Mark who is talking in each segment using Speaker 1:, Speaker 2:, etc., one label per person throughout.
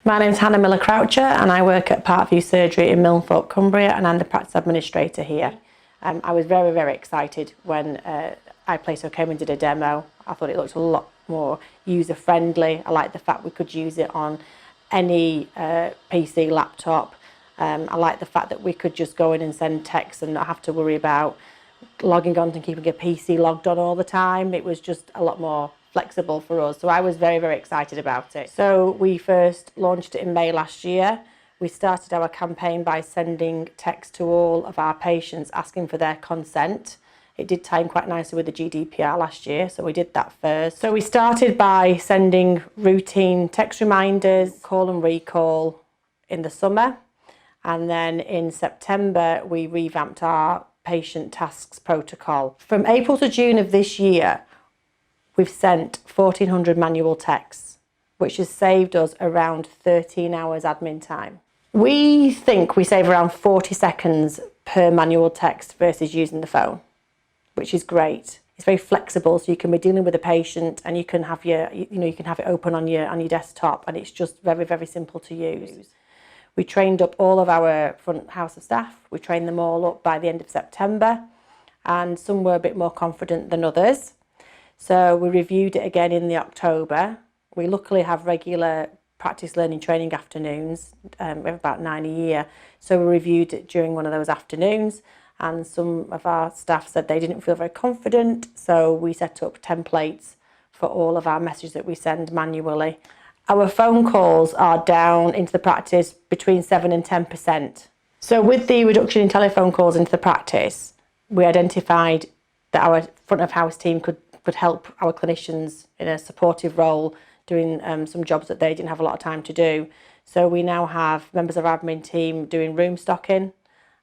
Speaker 1: My name's Hannah Miller-Croucher and I work at Parkview Surgery in Milnthorpe, Cumbria, and I'm the practice administrator here. I was very, very excited when iPlato came and did a demo. I thought it looked a lot more user-friendly. I liked the fact we could use it on any PC, laptop. I liked the fact that we could just go in and send text and not have to worry about logging on and keeping a PC logged on all the time. It was just a lot more flexible for us. So I was very, very excited about it. So we first launched it in May last year. We started our campaign by sending text to all of our patients asking for their consent. It did tie in quite nicely with the GDPR last year, so we did that first. So we started by sending routine text reminders, call and recall in the summer. And then in September, we revamped our patient tasks protocol. From April to June of this year, we've sent 1,400 manual texts, which has saved us around 13 hours admin time. We think we save around 40 seconds per manual text versus using the phone, which is great. It's very flexible, so you can be dealing with a patient and you can have you can have it open on your desktop, and it's just very, very simple to use. We trained up all of our front house of staff. We trained them all up by the end of September, and some were a bit more confident than others. So we reviewed it again in the October. We luckily have regular practice learning training afternoons. We have about 9 a year. So we reviewed it during one of those afternoons, and some of our staff said they didn't feel very confident. So we set up templates for all of our messages that we send manually. Our phone calls are down into the practice between 7 and 10%. So with the reduction in telephone calls into the practice, we identified that our front of house team could help our clinicians in a supportive role doing some jobs that they didn't have a lot of time to do. So we now have members of our admin team doing room stocking.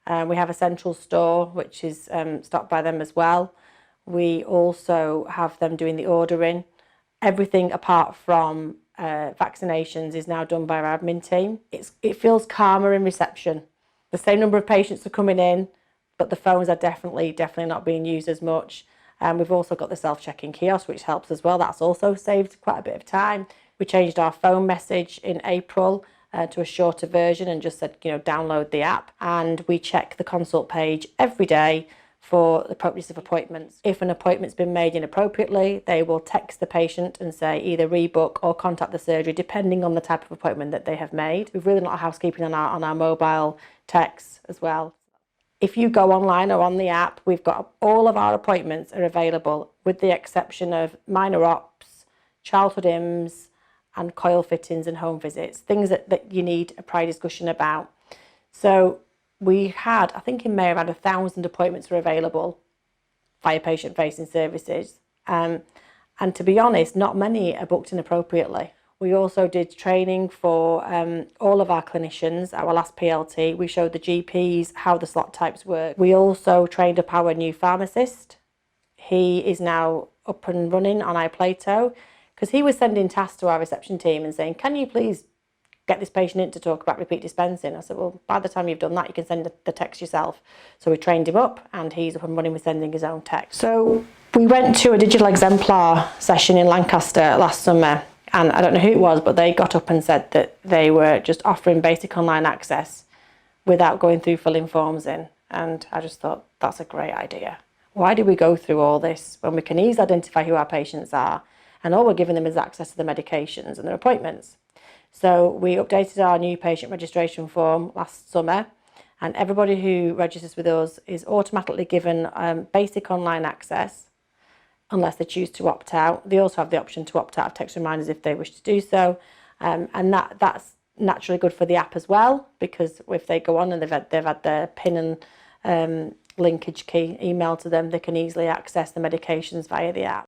Speaker 1: We have a central store which is stocked by them as well. We also have them doing the ordering. Everything apart from vaccinations is now done by our admin team. It feels calmer in reception. The same number of patients are coming in, but the phones are definitely not being used as much. We've also got the self-checking kiosk, which helps as well. That's also saved quite a bit of time. We changed our phone message in April to a shorter version and just said, download the app. And we check the consult page every day for the appropriateness of appointments. If an appointment's been made inappropriately, they will text the patient and say either rebook or contact the surgery, depending on the type of appointment that they have made. We've really not housekeeping on our mobile texts as well. If you go online or on the app, we've got all of our appointments are available, with the exception of minor ops, childhood IMS, and coil fittings and home visits, things that you need a prior discussion about. So we had, I think in May, around 1,000 appointments were available via patient-facing services. And to be honest, not many are booked inappropriately. We also did training for all of our clinicians. Our last PLT, we showed the GPs how the slot types work. We also trained up our new pharmacist. He is now up and running on iPlato, because he was sending tasks to our reception team and saying, can you please get this patient in to talk about repeat dispensing? I said, well, by the time you've done that, you can send the text yourself. So we trained him up and he's up and running with sending his own text. So we went to a digital exemplar session in Lancaster last summer. And I don't know who it was, but they got up and said that they were just offering basic online access without going through filling forms in. And I just thought, that's a great idea. Why do we go through all this when we can easily identify who our patients are, and all we're giving them is access to the medications and their appointments? So we updated our new patient registration form last summer, and everybody who registers with us is automatically given basic online access, unless they choose to opt out. They also have the option to opt out of text reminders if they wish to do so. And that's naturally good for the app as well, because if they go on and they've had their PIN and linkage key emailed to them, they can easily access the medications via the app.